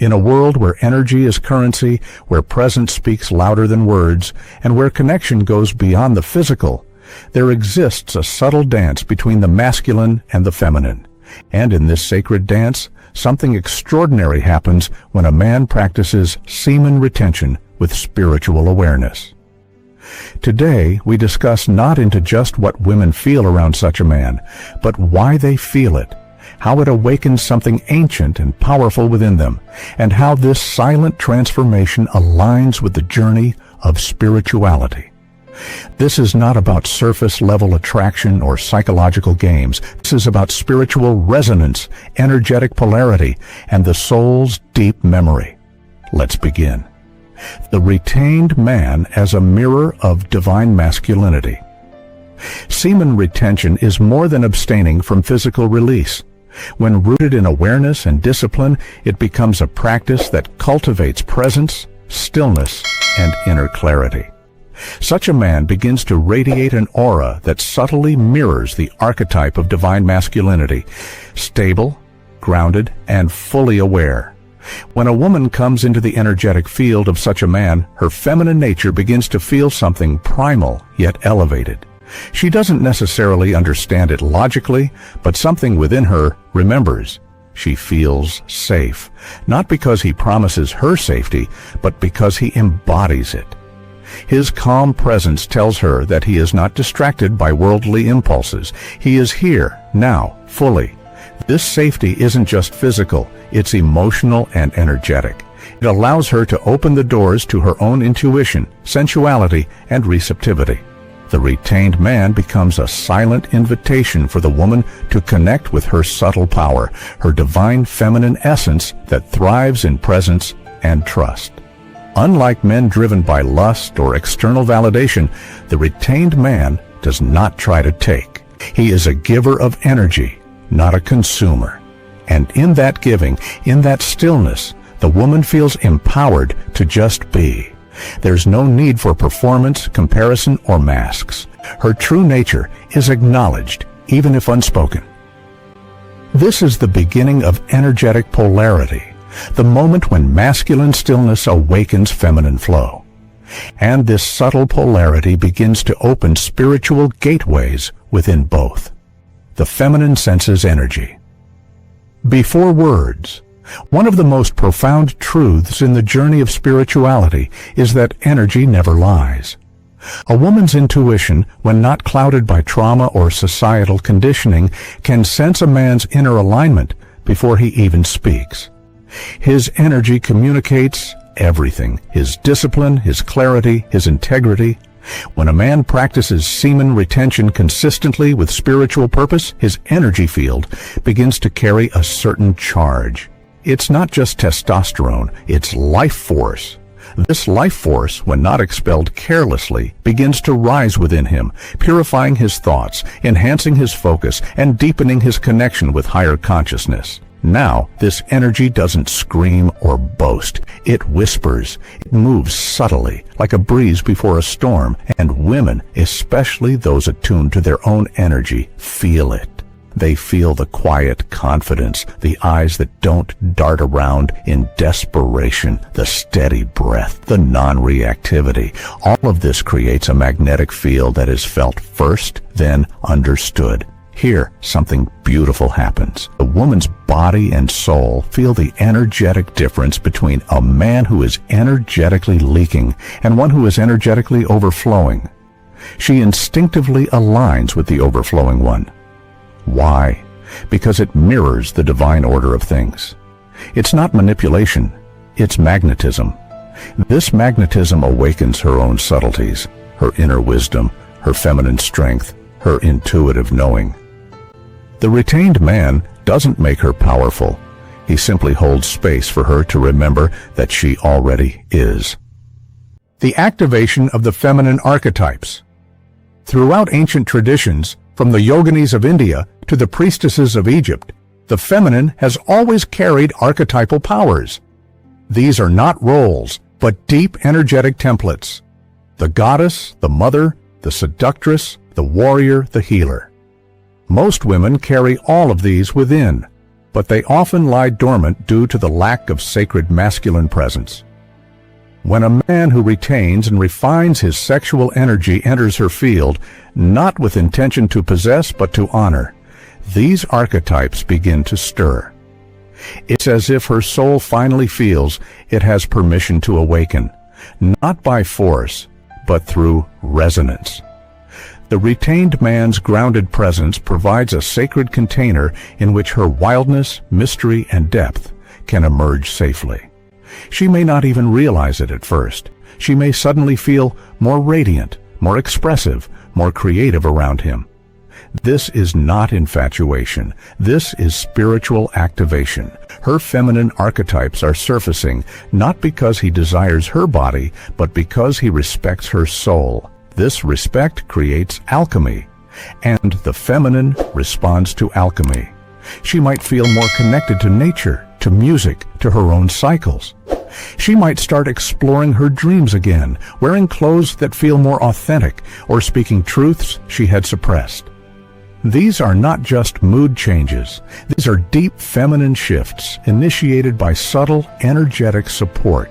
In a world where energy is currency, where presence speaks louder than words, and where connection goes beyond the physical, there exists a subtle dance between the masculine and the feminine. And in this sacred dance, something extraordinary happens when a man practices semen retention with spiritual awareness. Today, we discuss not into just what women feel around such a man, but why they feel it, how it awakens something ancient and powerful within them, and how this silent transformation aligns with the journey of spirituality. This is not about surface-level attraction or psychological games. This is about spiritual resonance, energetic polarity, and the soul's deep memory. Let's begin. The retained man as a mirror of divine masculinity. Semen retention is more than abstaining from physical release. When rooted in awareness and discipline, it becomes a practice that cultivates presence, stillness, and inner clarity. Such a man begins to radiate an aura that subtly mirrors the archetype of divine masculinity, stable, grounded, and fully aware. When a woman comes into the energetic field of such a man, her feminine nature begins to feel something primal yet elevated. She doesn't necessarily understand it logically, but something within her remembers. She feels safe, not because he promises her safety, but because he embodies it. His calm presence tells her that he is not distracted by worldly impulses. He is here, now, fully. This safety isn't just physical, it's emotional and energetic. It allows her to open the doors to her own intuition, sensuality, and receptivity. The retained man becomes a silent invitation for the woman to connect with her subtle power, her divine feminine essence that thrives in presence and trust. Unlike men driven by lust or external validation, the retained man does not try to take. He is a giver of energy, not a consumer. And in that giving, in that stillness, the woman feels empowered to just be. There's no need for performance, comparison, or masks. Her true nature is acknowledged, even if unspoken. This is the beginning of energetic polarity, the moment when masculine stillness awakens feminine flow. And this subtle polarity begins to open spiritual gateways within both. The feminine senses energy. Before words, one of the most profound truths in the journey of spirituality is that energy never lies. A woman's intuition, when not clouded by trauma or societal conditioning, can sense a man's inner alignment before he even speaks. His energy communicates everything: his discipline, his clarity, his integrity. When a man practices semen retention consistently with spiritual purpose, his energy field begins to carry a certain charge. It's not just testosterone, it's life force. This life force, when not expelled carelessly, begins to rise within him, purifying his thoughts, enhancing his focus, and deepening his connection with higher consciousness. Now, this energy doesn't scream or boast. It whispers. It moves subtly, like a breeze before a storm, and women, especially those attuned to their own energy, feel it. They feel the quiet confidence, the eyes that don't dart around in desperation, the steady breath, the non-reactivity. All of this creates a magnetic field that is felt first, then understood. Here, something beautiful happens. A woman's body and soul feel the energetic difference between a man who is energetically leaking and one who is energetically overflowing. She instinctively aligns with the overflowing one. Why? Because it mirrors the divine order of things. It's not manipulation, it's magnetism. This magnetism awakens her own subtleties, her inner wisdom, her feminine strength, her intuitive knowing. The retained man doesn't make her powerful. He simply holds space for her to remember that she already is. The activation of the feminine archetypes. Throughout ancient traditions, from the yoginis of India to the priestesses of Egypt, the feminine has always carried archetypal powers. These are not roles, but deep energetic templates. The goddess, the mother, the seductress, the warrior, the healer. Most women carry all of these within. but they often lie dormant due to the lack of sacred masculine presence. When a man who retains and refines his sexual energy enters her field, not with intention to possess but to honor, these archetypes begin to stir. It's as if her soul finally feels it has permission to awaken, not by force, but through resonance. The retained man's grounded presence provides a sacred container in which her wildness, mystery, and depth can emerge safely. She may not even realize it at first. She may suddenly feel more radiant, more expressive, more creative around him. This is not infatuation. This is spiritual activation. Her feminine archetypes are surfacing not because he desires her body, but because he respects her soul. This respect creates alchemy, and the feminine responds to alchemy. She might feel more connected to nature, to music, to her own cycles. She might start exploring her dreams again, wearing clothes that feel more authentic, or speaking truths she had suppressed. These are not just mood changes. These are deep feminine shifts initiated by subtle, energetic support.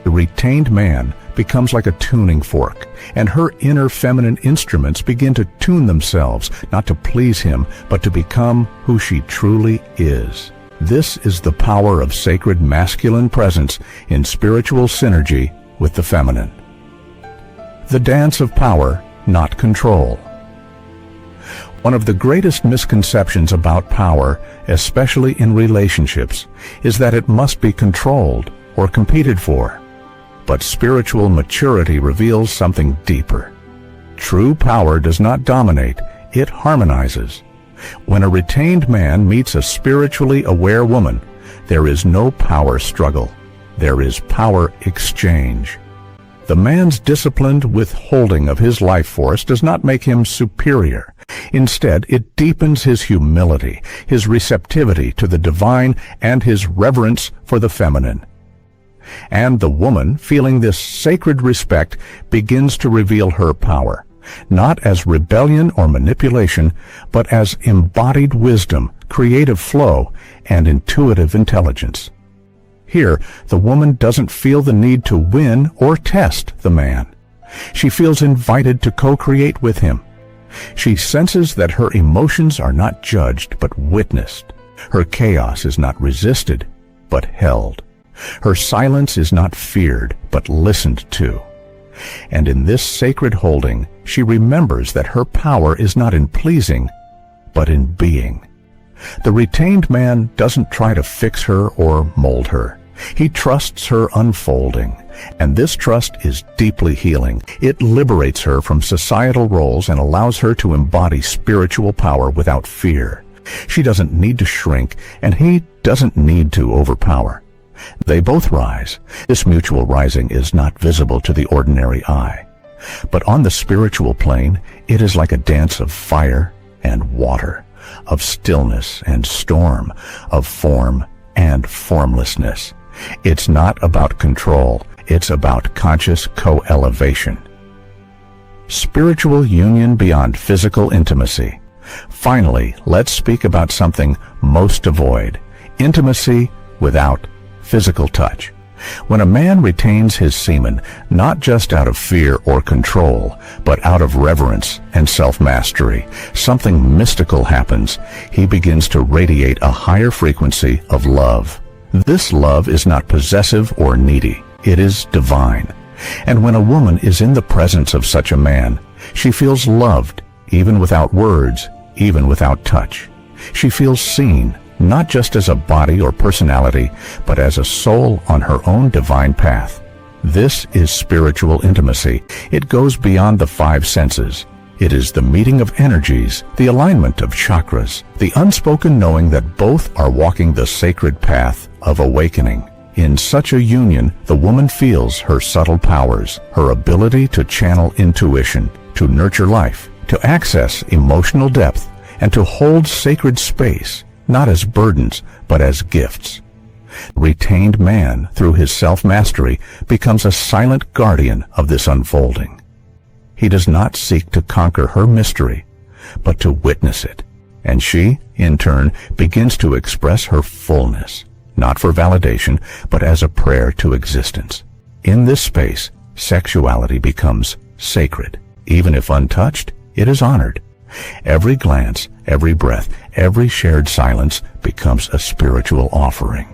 The retained man becomes like a tuning fork, and her inner feminine instruments begin to tune themselves, not to please him, but to become who she truly is. This is the power of sacred masculine presence in spiritual synergy with the feminine. The dance of power, not control. One of the greatest misconceptions about power, especially in relationships, is that it must be controlled or competed for. But spiritual maturity reveals something deeper. True power does not dominate, it harmonizes. When a retained man meets a spiritually aware woman, there is no power struggle. There is power exchange. The man's disciplined withholding of his life force does not make him superior. Instead, it deepens his humility, his receptivity to the divine, and his reverence for the feminine. And the woman, feeling this sacred respect, begins to reveal her power, not as rebellion or manipulation, but as embodied wisdom, creative flow, and intuitive intelligence. Here, the woman doesn't feel the need to win or test the man. She feels invited to co-create with him. She senses that her emotions are not judged but witnessed. Her chaos is not resisted but held. Her silence is not feared but listened to. And in this sacred holding, she remembers that her power is not in pleasing, but in being. The retained man doesn't try to fix her or mold her. He trusts her unfolding, and this trust is deeply healing. It liberates her from societal roles and allows her to embody spiritual power without fear. She doesn't need to shrink, and he doesn't need to overpower. They both rise. This mutual rising is not visible to the ordinary eye. But on the spiritual plane, it is like a dance of fire and water, of stillness and storm, of form and formlessness. It's not about control, it's about conscious co-elevation. Spiritual union beyond physical intimacy. Finally, let's speak about something most avoid: intimacy without physical touch. When a man retains his semen, not just out of fear or control, but out of reverence and self-mastery, something mystical happens. He begins to radiate a higher frequency of love. This love is not possessive or needy. It is divine. And when a woman is in the presence of such a man, she feels loved, even without words, even without touch. She feels seen, not just as a body or personality, but as a soul on her own divine path. This is spiritual intimacy. It goes beyond the five senses. It is the meeting of energies, the alignment of chakras, the unspoken knowing that both are walking the sacred path of awakening. In such a union, the woman feels her subtle powers, her ability to channel intuition, to nurture life, to access emotional depth, and to hold sacred space, not as burdens, but as gifts. The retained man, through his self-mastery, becomes a silent guardian of this unfolding. He does not seek to conquer her mystery, but to witness it, and she, in turn, begins to express her fullness, not for validation, but as a prayer to existence. In this space, sexuality becomes sacred. Even if untouched, it is honored. Every glance, every breath, every shared silence becomes a spiritual offering.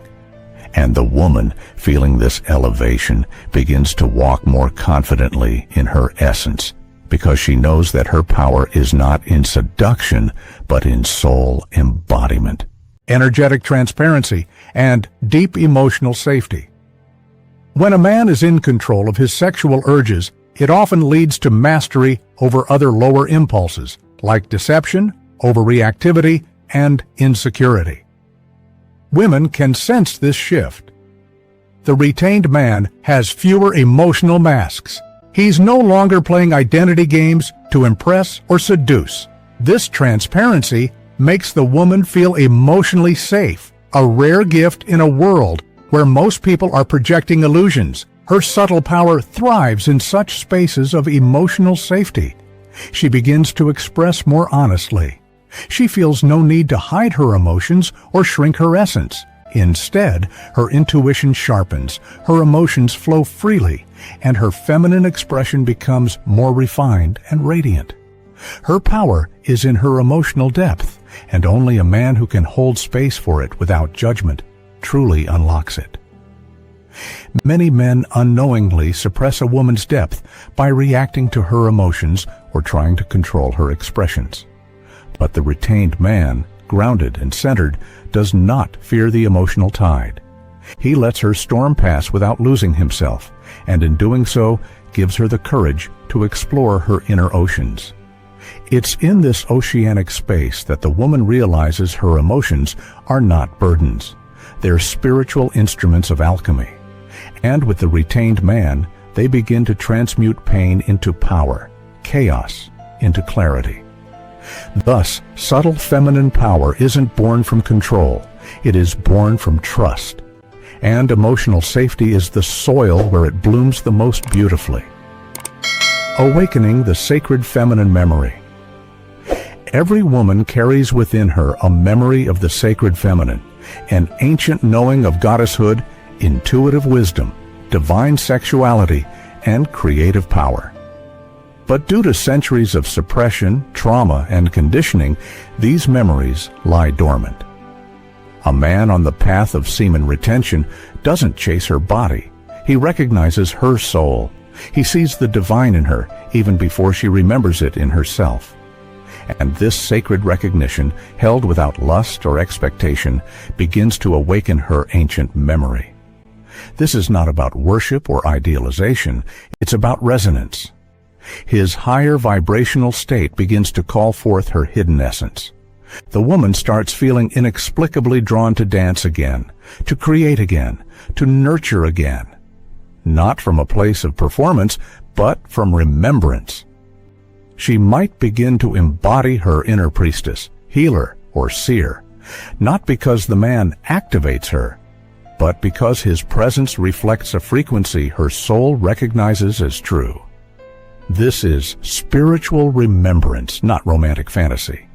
And the woman, feeling this elevation, begins to walk more confidently in her essence, because she knows that her power is not in seduction, but in soul embodiment. Energetic transparency and deep emotional safety. When a man is in control of his sexual urges, it often leads to mastery over other lower impulses, like deception, overreactivity, and insecurity. Women can sense this shift. The retained man has fewer emotional masks. He's no longer playing identity games to impress or seduce. This transparency makes the woman feel emotionally safe, a rare gift in a world where most people are projecting illusions. Her subtle power thrives in such spaces of emotional safety. She begins to express more honestly. She feels no need to hide her emotions or shrink her essence. Instead, her intuition sharpens, her emotions flow freely, and her feminine expression becomes more refined and radiant. Her power is in her emotional depth, and only a man who can hold space for it without judgment truly unlocks it. Many men unknowingly suppress a woman's depth by reacting to her emotions or trying to control her expressions. But the retained man, grounded and centered, does not fear the emotional tide. He lets her storm pass without losing himself, and in doing so, gives her the courage to explore her inner oceans. It's in this oceanic space that the woman realizes her emotions are not burdens. They're spiritual instruments of alchemy. And with the retained man, they begin to transmute pain into power, chaos into clarity. Thus, subtle feminine power isn't born from control. It is born from trust. And emotional safety is the soil where it blooms the most beautifully. Awakening the sacred feminine memory. Every woman carries within her a memory of the sacred feminine, an ancient knowing of goddesshood, intuitive wisdom, divine sexuality, and creative power. But due to centuries of suppression, trauma, and conditioning, these memories lie dormant. A man on the path of semen retention doesn't chase her body. He recognizes her soul. He sees the divine in her even before she remembers it in herself. And this sacred recognition, held without lust or expectation, begins to awaken her ancient memory. This is not about worship or idealization. It's about resonance. His higher vibrational state begins to call forth her hidden essence. The woman starts feeling inexplicably drawn to dance again, to create again, to nurture again. Not from a place of performance, but from remembrance. She might begin to embody her inner priestess, healer, or seer, not because the man activates her, but because his presence reflects a frequency her soul recognizes as true. This is spiritual remembrance, not romantic fantasy.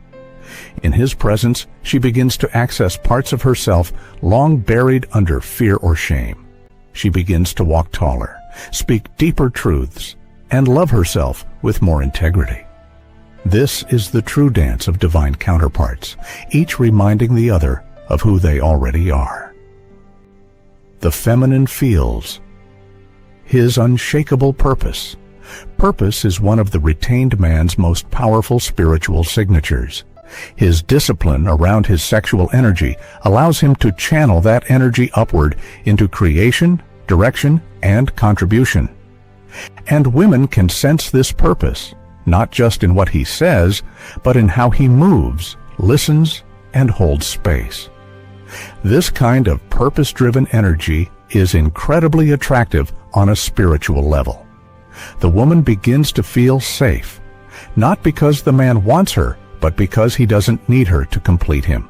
In his presence, she begins to access parts of herself long buried under fear or shame. She begins to walk taller, speak deeper truths, and love herself with more integrity. This is the true dance of divine counterparts, each reminding the other of who they already are. The feminine feels his unshakable purpose. Purpose is one of the retained man's most powerful spiritual signatures. His discipline around his sexual energy allows him to channel that energy upward into creation, direction, and contribution. And women can sense this purpose, not just in what he says, but in how he moves, listens, and holds space. This kind of purpose-driven energy is incredibly attractive on a spiritual level. The woman begins to feel safe, not because the man wants her, but because he doesn't need her to complete him.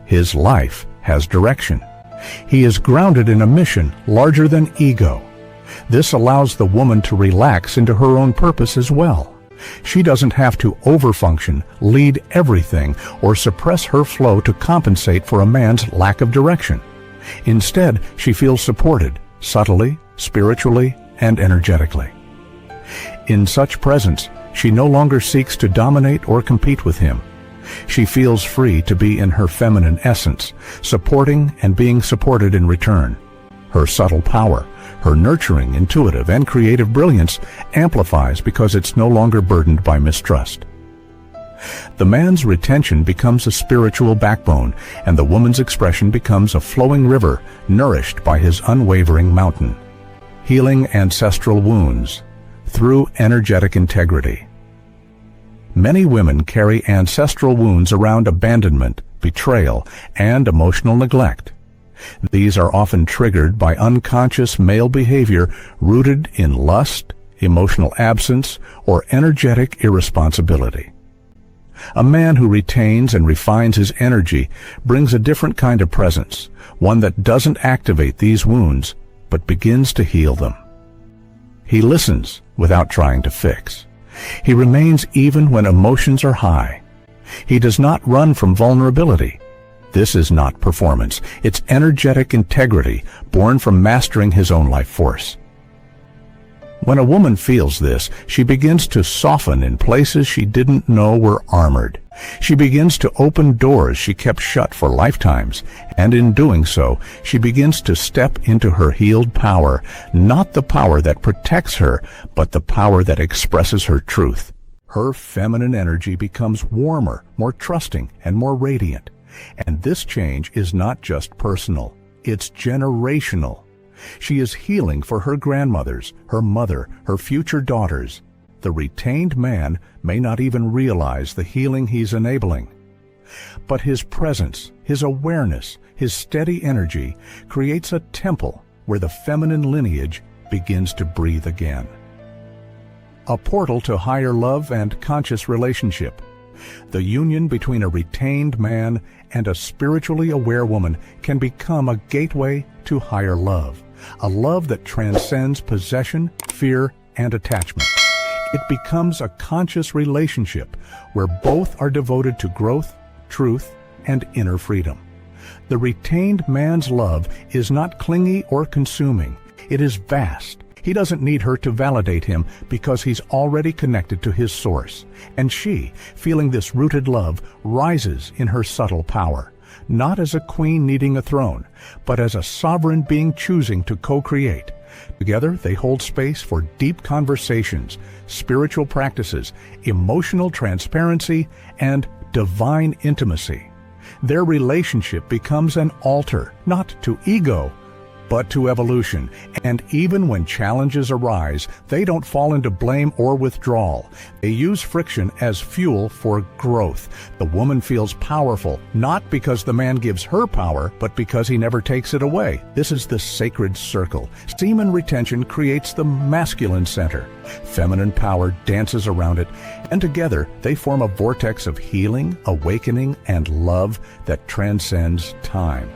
His life has direction. He is grounded in a mission larger than ego. This allows the woman to relax into her own purpose as well, She doesn't have to overfunction, lead everything, or suppress her flow to compensate for a man's lack of direction. Instead, she feels supported, subtly, spiritually, and energetically. In such presence, she no longer seeks to dominate or compete with him. She feels free to be in her feminine essence, supporting and being supported in return. Her subtle power, her nurturing, intuitive, and creative brilliance amplifies because it's no longer burdened by mistrust. The man's retention becomes a spiritual backbone, and the woman's expression becomes a flowing river nourished by his unwavering mountain. Healing ancestral wounds through energetic integrity. Many women carry ancestral wounds around abandonment, betrayal, and emotional neglect. These are often triggered by unconscious male behavior rooted in lust, emotional absence, or energetic irresponsibility. A man who retains and refines his energy brings a different kind of presence, one that doesn't activate these wounds, but begins to heal them. He listens without trying to fix. He remains even when emotions are high. He does not run from vulnerability. This is not performance. It's energetic integrity born from mastering his own life force. When a woman feels this, she begins to soften in places she didn't know were armored. She begins to open doors she kept shut for lifetimes, and in doing so, she begins to step into her healed power, not the power that protects her, but the power that expresses her truth. Her feminine energy becomes warmer, more trusting, and more radiant. And this change is not just personal, it's generational. She is healing for her grandmothers, her mother, her future daughters. The retained man may not even realize the healing he's enabling. But his presence, his awareness, his steady energy creates a temple where the feminine lineage begins to breathe again. A portal to higher love and conscious relationship. The union between a retained man and a spiritually aware woman can become a gateway to higher love, a love that transcends possession, fear, and attachment. It becomes a conscious relationship where both are devoted to growth, truth, and inner freedom. The retained man's love is not clingy or consuming. It is vast. He doesn't need her to validate him because he's already connected to his source. And she, feeling this rooted love, rises in her subtle power, not as a queen needing a throne, but as a sovereign being choosing to co-create. Together, they hold space for deep conversations, spiritual practices, emotional transparency, and divine intimacy. Their relationship becomes an altar, not to ego, but to evolution. And even when challenges arise, they don't fall into blame or withdrawal. They use friction as fuel for growth. The woman feels powerful, not because the man gives her power, but because he never takes it away. This is the sacred circle. Semen retention creates the masculine center. Feminine power dances around it, and together they form a vortex of healing, awakening, and love that transcends time.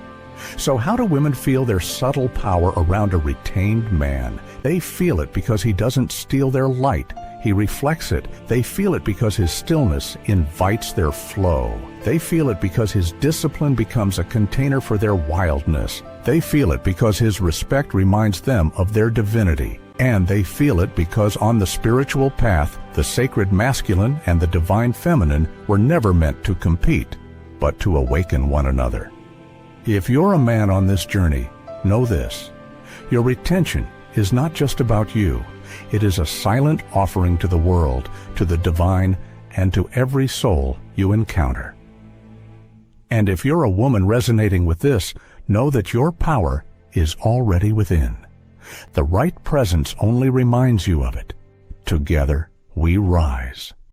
So how do women feel their subtle power around a retained man? They feel it because he doesn't steal their light. He reflects it. They feel it because his stillness invites their flow. They feel it because his discipline becomes a container for their wildness. They feel it because his respect reminds them of their divinity. And they feel it because on the spiritual path, the sacred masculine and the divine feminine were never meant to compete, but to awaken one another. If you're a man on this journey, know this. Your retention is not just about you. It is a silent offering to the world, to the divine, and to every soul you encounter. And if you're a woman resonating with this, know that your power is already within. The right presence only reminds you of it. Together we rise.